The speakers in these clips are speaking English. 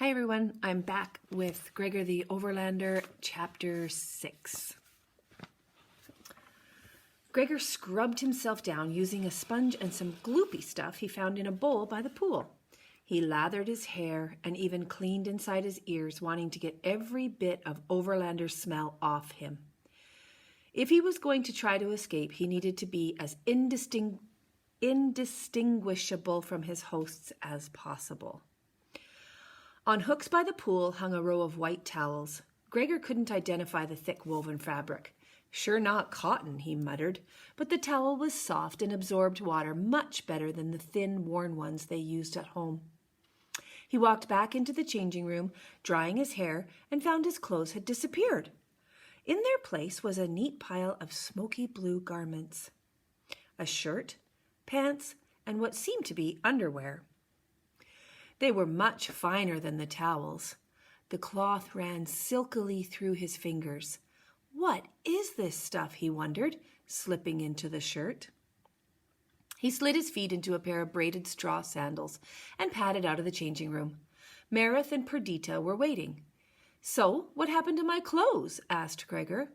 Hi everyone, I'm back with Gregor the Overlander, Chapter 6. Gregor scrubbed himself down using a sponge and some gloopy stuff he found in a bowl by the pool. He lathered his hair and even cleaned inside his ears, wanting to get every bit of Overlander smell off him. If he was going to try to escape, he needed to be as indistinguishable from his hosts as possible. On hooks by the pool hung a row of white towels. Gregor couldn't identify the thick woven fabric. "Sure not cotton," he muttered, but the towel was soft and absorbed water much better than the thin, worn ones they used at home. He walked back into the changing room, drying his hair, and found his clothes had disappeared. In their place was a neat pile of smoky blue garments. A shirt, pants, and what seemed to be underwear. They were much finer than the towels. The cloth ran silkily through his fingers. What is this stuff, he wondered, slipping into the shirt. He slid his feet into a pair of braided straw sandals and padded out of the changing room. Meredith and Perdita were waiting. "So, what happened to my clothes?" asked Gregor.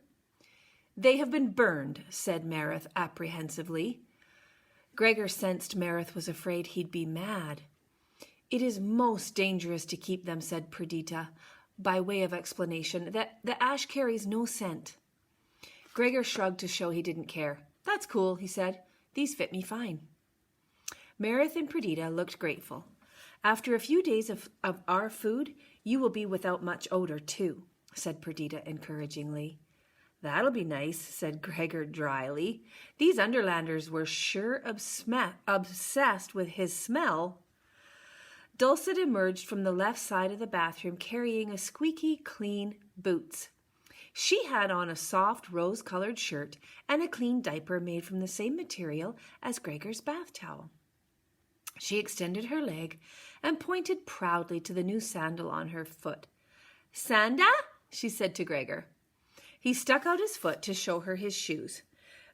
"They have been burned," said Meredith apprehensively. Gregor sensed Meredith was afraid he'd be mad. "It is most dangerous to keep them," said Perdita, by way of explanation, "that the ash carries no scent." Gregor shrugged to show he didn't care. "That's cool," he said. "These fit me fine." Meredith and Perdita looked grateful. "After a few days of our food, you will be without much odor, too," said Perdita encouragingly. "That'll be nice," said Gregor dryly. These Underlanders were sure obsessed with his smell. Dulcet emerged from the left side of the bathroom carrying a squeaky clean boots. She had on a soft rose-colored shirt and a clean diaper made from the same material as Gregor's bath towel. She extended her leg and pointed proudly to the new sandal on her foot. "Sanda?" she said to Gregor. He stuck out his foot to show her his shoes.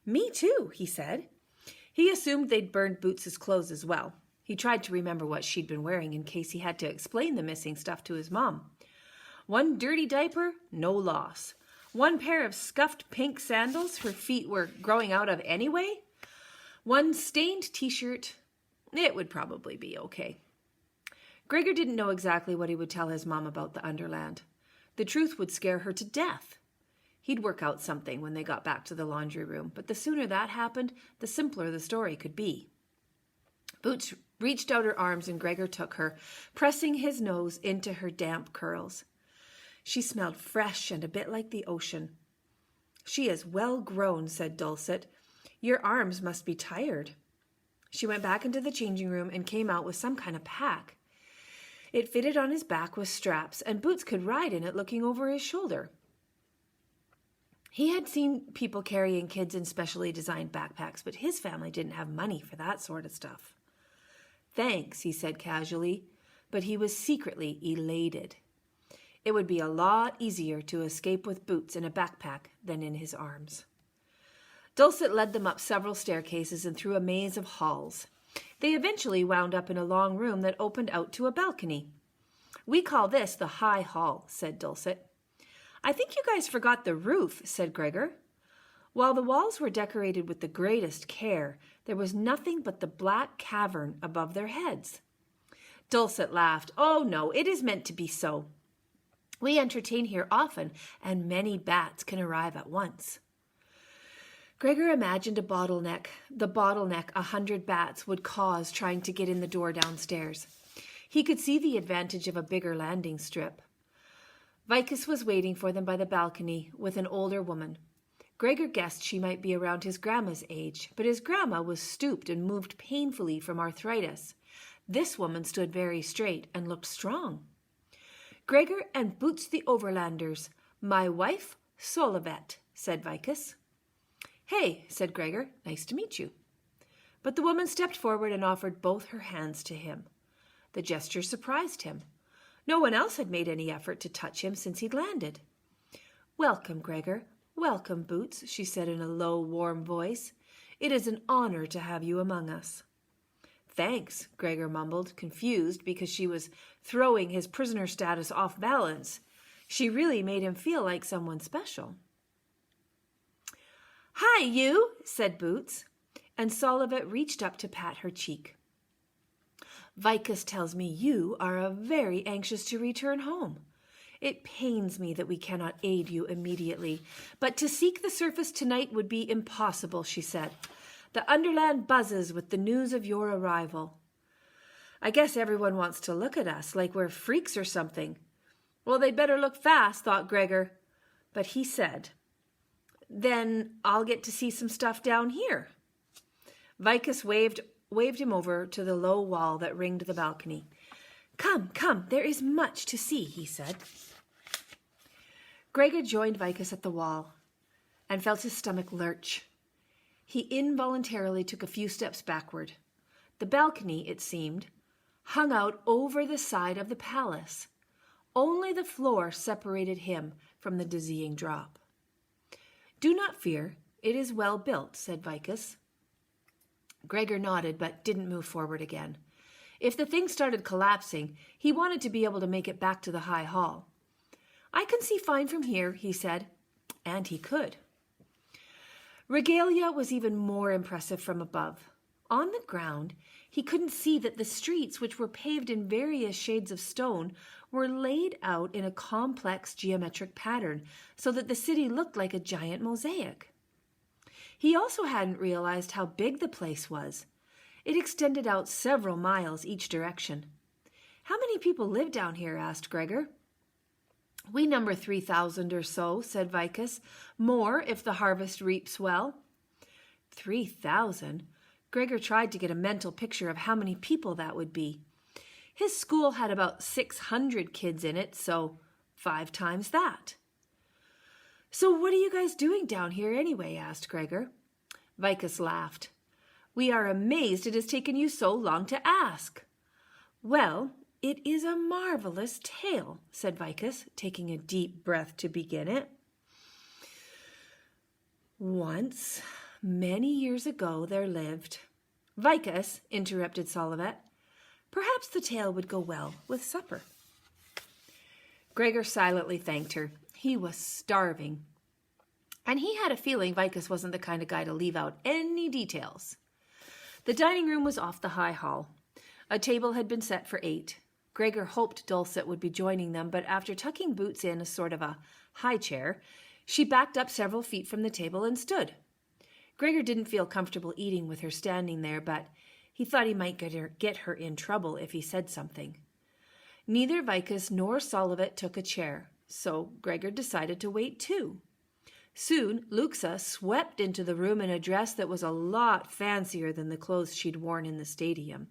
"Me too," he said. He assumed they'd burned Boots' clothes as well. He tried to remember what she'd been wearing in case he had to explain the missing stuff to his mom. One dirty diaper, no loss. One pair of scuffed pink sandals her feet were growing out of anyway. One stained t-shirt. It would probably be okay. Gregor didn't know exactly what he would tell his mom about the Underland. The truth would scare her to death. He'd work out something when they got back to the laundry room, but the sooner that happened, the simpler the story could be. Boots reached out her arms and Gregor took her, pressing his nose into her damp curls. She smelled fresh and a bit like the ocean. "She is well grown," said Dulcet. "Your arms must be tired." She went back into the changing room and came out with some kind of pack. It fitted on his back with straps, and Boots could ride in it looking over his shoulder. He had seen people carrying kids in specially designed backpacks, but his family didn't have money for that sort of stuff. "Thanks," he said casually, but he was secretly elated. It would be a lot easier to escape with Boots in a backpack than in his arms. Dulcet led them up several staircases and through a maze of halls. They eventually wound up in a long room that opened out to a balcony. "We call this the High Hall," said Dulcet. "I think you guys forgot the roof," said Gregor. While the walls were decorated with the greatest care, there was nothing but the black cavern above their heads. Dulcet laughed. "Oh no, it is meant to be so. We entertain here often, and many bats can arrive at once." Gregor imagined the bottleneck 100 bats would cause trying to get in the door downstairs. He could see the advantage of a bigger landing strip. Vicus was waiting for them by the balcony with an older woman. Gregor guessed she might be around his grandma's age, but his grandma was stooped and moved painfully from arthritis. This woman stood very straight and looked strong. "Gregor and Boots the Overlanders, my wife, Sola," said Vicus. "Hey," said Gregor, "nice to meet you." But the woman stepped forward and offered both her hands to him. The gesture surprised him. No one else had made any effort to touch him since he'd landed. "Welcome, Gregor. Welcome, Boots," she said in a low, warm voice. "It is an honor to have you among us." Thanks, Gregor mumbled, confused because she was throwing his prisoner status off balance. She really made him feel like someone special. Hi, you, said Boots, and Solivet reached up to pat her cheek. Vicus tells me you are very anxious to return home. It pains me that we cannot aid you immediately, but to seek the surface tonight would be impossible, she said. The Underland buzzes with the news of your arrival. I guess everyone wants to look at us like we're freaks or something. Well, they'd better look fast, thought Gregor. But he said, then I'll get to see some stuff down here. Vicus waved him over to the low wall that ringed the balcony. Come, there is much to see, he said. Gregor joined Vicus at the wall and felt his stomach lurch. He involuntarily took a few steps backward. The balcony, it seemed, hung out over the side of the palace. Only the floor separated him from the dizzying drop. Do not fear, it is well built, said Vicus. Gregor nodded but didn't move forward again. If the thing started collapsing, he wanted to be able to make it back to the high hall. I can see fine from here, he said, and he could. Regalia was even more impressive from above. On the ground, he couldn't see that the streets, which were paved in various shades of stone, were laid out in a complex geometric pattern so that the city looked like a giant mosaic. He also hadn't realized how big the place was. It extended out several miles each direction. How many people live down here? Asked Gregor. We number 3,000 or so, said Vicus. More if the harvest reaps well. 3,000? Gregor tried to get a mental picture of how many people that would be. His school had about 600 kids in it, so 5 times that. So what are you guys doing down here anyway? Asked Gregor. Vicus laughed. We are amazed it has taken you so long to ask. Well, it is a marvelous tale, said Vicus, taking a deep breath to begin it. Once, many years ago, there lived... Vicus, interrupted Solivet. Perhaps the tale would go well with supper. Gregor silently thanked her. He was starving. And he had a feeling Vicus wasn't the kind of guy to leave out any details. The dining room was off the high hall. A table had been set for 8. Gregor hoped Dulcet would be joining them, but after tucking Boots in a sort of a high chair, she backed up several feet from the table and stood. Gregor didn't feel comfortable eating with her standing there, but he thought he might get her in trouble if he said something. Neither Vicus nor Solivet took a chair, so Gregor decided to wait too. Soon, Luxa swept into the room in a dress that was a lot fancier than the clothes she'd worn in the stadium.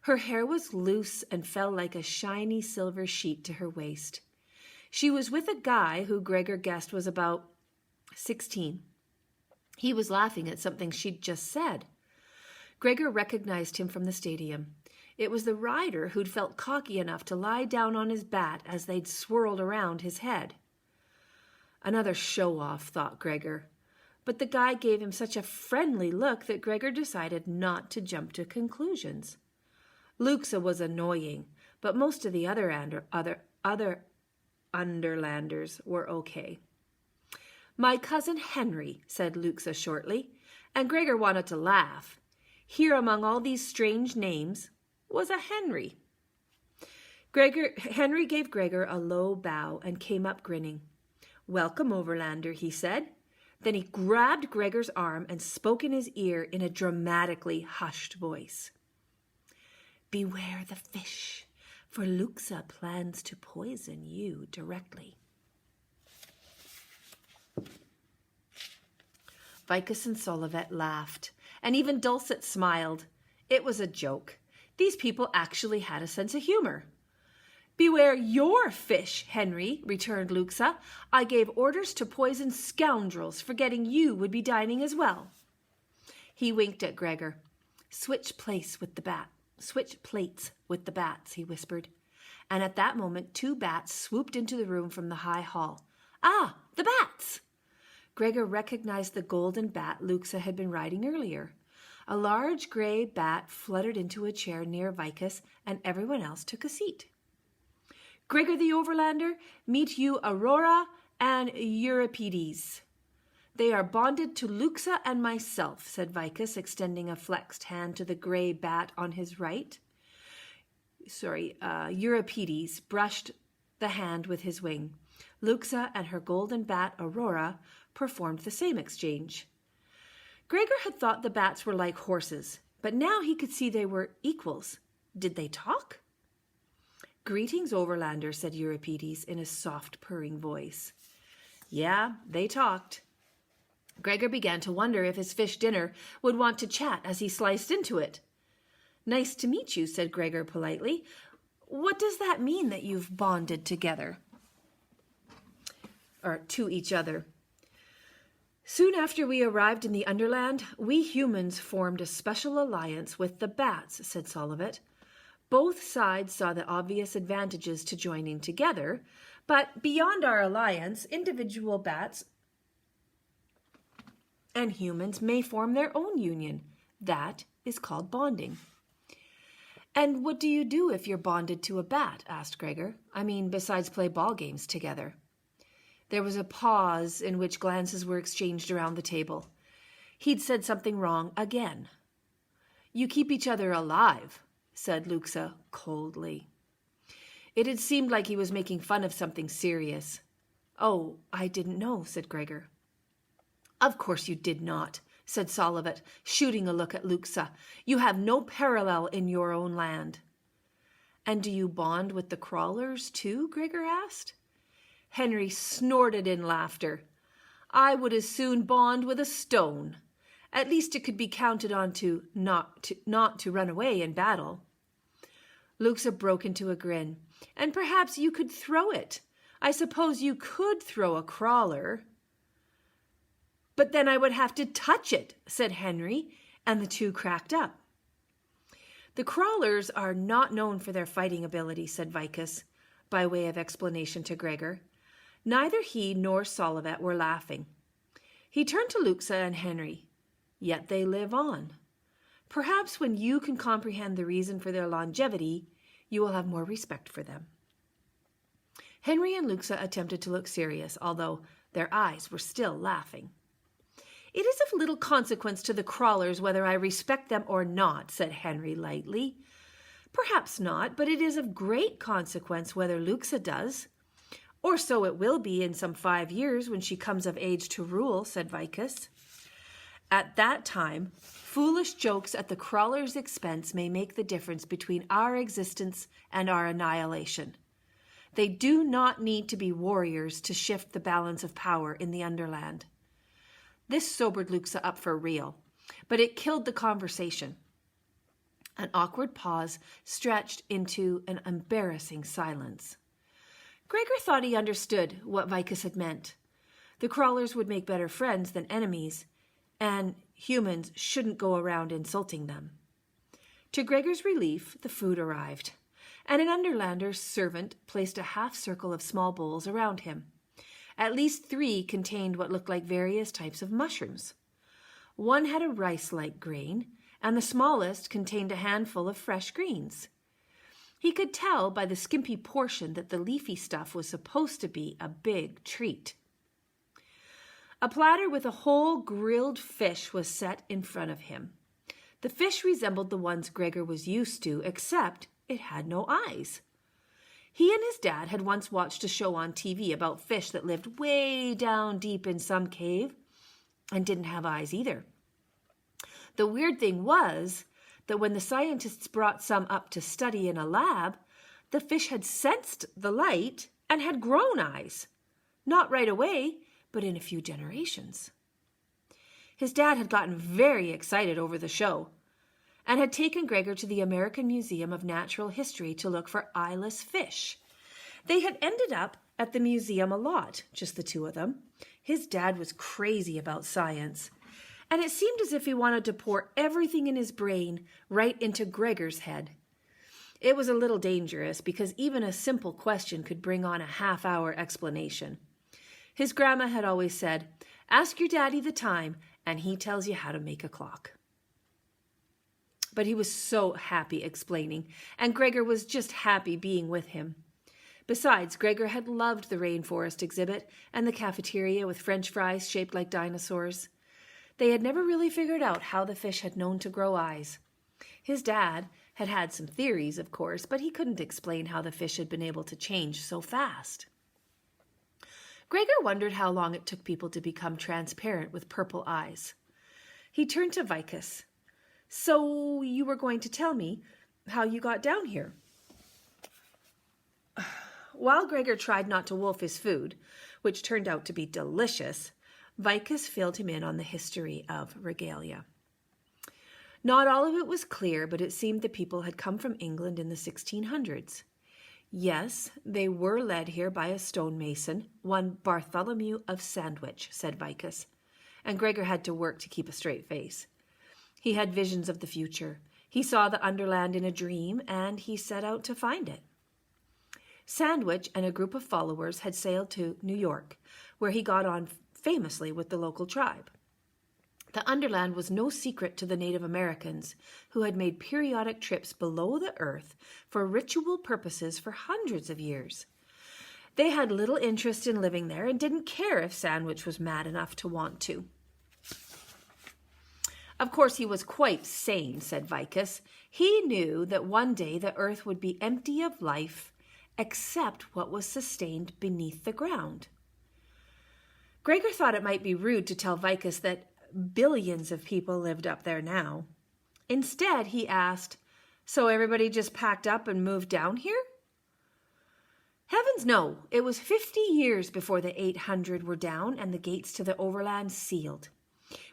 Her hair was loose and fell like a shiny silver sheet to her waist. She was with a guy who Gregor guessed was about 16. He was laughing at something she'd just said. Gregor recognized him from the stadium. It was the rider who'd felt cocky enough to lie down on his bat as they'd swirled around his head. Another show-off, thought Gregor. But the guy gave him such a friendly look that Gregor decided not to jump to conclusions. Luxa was annoying, but most of the other Underlanders were okay. My cousin Henry, said Luxa shortly, and Gregor wanted to laugh. Here among all these strange names was a Henry. Henry gave Gregor a low bow and came up grinning. Welcome, Overlander, he said. Then he grabbed Gregor's arm and spoke in his ear in a dramatically hushed voice. Beware the fish, for Luxa plans to poison you directly. Vicus and Solivet laughed, and even Dulcet smiled. It was a joke. These people actually had a sense of humor. Beware your fish, Henry, returned Luxa. I gave orders to poison scoundrels, forgetting you would be dining as well. He winked at Gregor. Switch plates with the bats, he whispered. And at that moment, 2 bats swooped into the room from the high hall. Ah, the bats! Gregor recognized the golden bat Luxa had been riding earlier. A large gray bat fluttered into a chair near Vicus, and everyone else took a seat. Gregor the Overlander, meet you Aurora and Euripides. They are bonded to Luxa and myself, said Vicus, extending a flexed hand to the gray bat on his right. Euripides brushed the hand with his wing. Luxa and her golden bat, Aurora, performed the same exchange. Gregor had thought the bats were like horses, but now he could see they were equals. Did they talk? Greetings, Overlander, said Euripides in a soft, purring voice. Yeah, they talked. Gregor began to wonder if his fish dinner would want to chat as he sliced into it. Nice to meet you, said Gregor politely. What does that mean that you've bonded together? Or to each other? Soon after we arrived in the Underland, we humans formed a special alliance with the bats, said Sola. Both sides saw the obvious advantages to joining together, but beyond our alliance, individual bats and humans may form their own union. That is called bonding. And what do you do if you're bonded to a bat? Asked Gregor. I mean, besides play ball games together. There was a pause in which glances were exchanged around the table. He'd said something wrong again. You keep each other alive, said Luxa coldly. It had seemed like he was making fun of something serious. Oh, I didn't know, said Gregor. Of course you did not, said Sola, shooting a look at Luxa. You have no parallel in your own land. And do you bond with the crawlers too? Gregor asked. Henry snorted in laughter. I would as soon bond with a stone. At least it could be counted on to not to run away in battle. Luxa broke into a grin. And perhaps you could throw it. I suppose you could throw a crawler. But then I would have to touch it, said Henry, and the two cracked up. The crawlers are not known for their fighting ability, said Vicus, by way of explanation to Gregor. Neither he nor Sola were laughing. He turned to Luxa and Henry. Yet they live on. Perhaps when you can comprehend the reason for their longevity, you will have more respect for them. Henry and Luxa attempted to look serious, although their eyes were still laughing. It is of little consequence to the crawlers whether I respect them or not, said Henry lightly. Perhaps not, but it is of great consequence whether Luxa does. Or so it will be in some 5 years when she comes of age to rule, said Vicus. At that time, foolish jokes at the crawler's expense may make the difference between our existence and our annihilation. They do not need to be warriors to shift the balance of power in the Underland. This sobered Luxa up for real, but it killed the conversation. An awkward pause stretched into an embarrassing silence. Gregor thought he understood what Vicus had meant. The crawlers would make better friends than enemies, and humans shouldn't go around insulting them. To Gregor's relief, the food arrived, and an Underlander's servant placed a half-circle of small bowls around him. At least 3 contained what looked like various types of mushrooms. One had a rice-like grain, and the smallest contained a handful of fresh greens. He could tell by the skimpy portion that the leafy stuff was supposed to be a big treat. A platter with a whole grilled fish was set in front of him. The fish resembled the ones Gregor was used to, except it had no eyes. He and his dad had once watched a show on TV about fish that lived way down deep in some cave and didn't have eyes either. The weird thing was that when the scientists brought some up to study in a lab, the fish had sensed the light and had grown eyes. Not right away, but in a few generations. His dad had gotten very excited over the show and had taken Gregor to the American Museum of Natural History to look for eyeless fish. They had ended up at the museum a lot, just the 2 of them. His dad was crazy about science, and it seemed as if he wanted to pour everything in his brain right into Gregor's head. It was a little dangerous because even a simple question could bring on a half-hour explanation. His grandma had always said, "Ask your daddy the time, and he tells you how to make a clock." but he was so happy explaining, and Gregor was just happy being with him. Besides, Gregor had loved the rainforest exhibit and the cafeteria with French fries shaped like dinosaurs. They had never really figured out how the fish had known to grow eyes. His dad had had some theories, of course, but he couldn't explain how the fish had been able to change so fast. Gregor wondered how long it took people to become transparent with purple eyes. He turned to Vicus. "So you were going to tell me how you got down here?" While Gregor tried not to wolf his food, which turned out to be delicious, Vicus filled him in on the history of Regalia. Not all of it was clear, but it seemed the people had come from England in the 1600s. Yes, they were led here by a stonemason, one Bartholomew of Sandwich, said Vicus, and Gregor had to work to keep a straight face. He had visions of the future. He saw the Underland in a dream, and he set out to find it. Sandwich and a group of followers had sailed to New York, where he got on famously with the local tribe. The Underland was no secret to the Native Americans, who had made periodic trips below the earth for ritual purposes for hundreds of years. They had little interest in living there and didn't care if Sandwich was mad enough to want to. Of course, he was quite sane, said Vicus. He knew that one day the earth would be empty of life, except what was sustained beneath the ground. Gregor thought it might be rude to tell Vicus that billions of people lived up there now. Instead, he asked, "So everybody just packed up and moved down here?" Heavens no, it was 50 years before the 800 were down and the gates to the Overland sealed.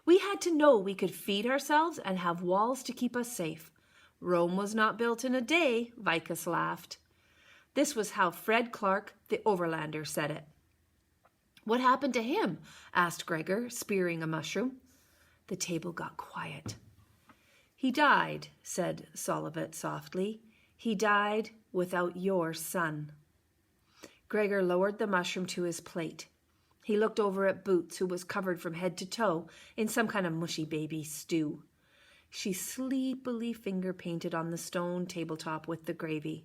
We had to know we could feed ourselves and have walls to keep us safe. Rome was not built in a day, Vicus laughed. This was how Fred Clark, the Overlander, said it. "What happened to him?" asked Gregor, spearing a mushroom. The table got quiet. "He died," said Sola softly. "He died without your son." Gregor lowered the mushroom to his plate. He looked over at Boots, who was covered from head to toe in some kind of mushy baby stew. She sleepily finger-painted on the stone tabletop with the gravy.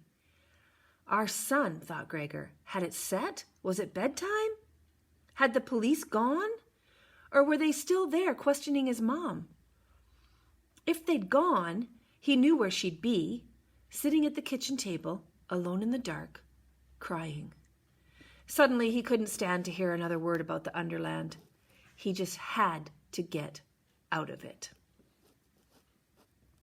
Our son, thought Gregor. Had it set? Was it bedtime? Had the police gone? Or were they still there questioning his mom? If they'd gone, he knew where she'd be, sitting at the kitchen table, alone in the dark, crying. Suddenly he couldn't stand to hear another word about the Underland. He just had to get out of it.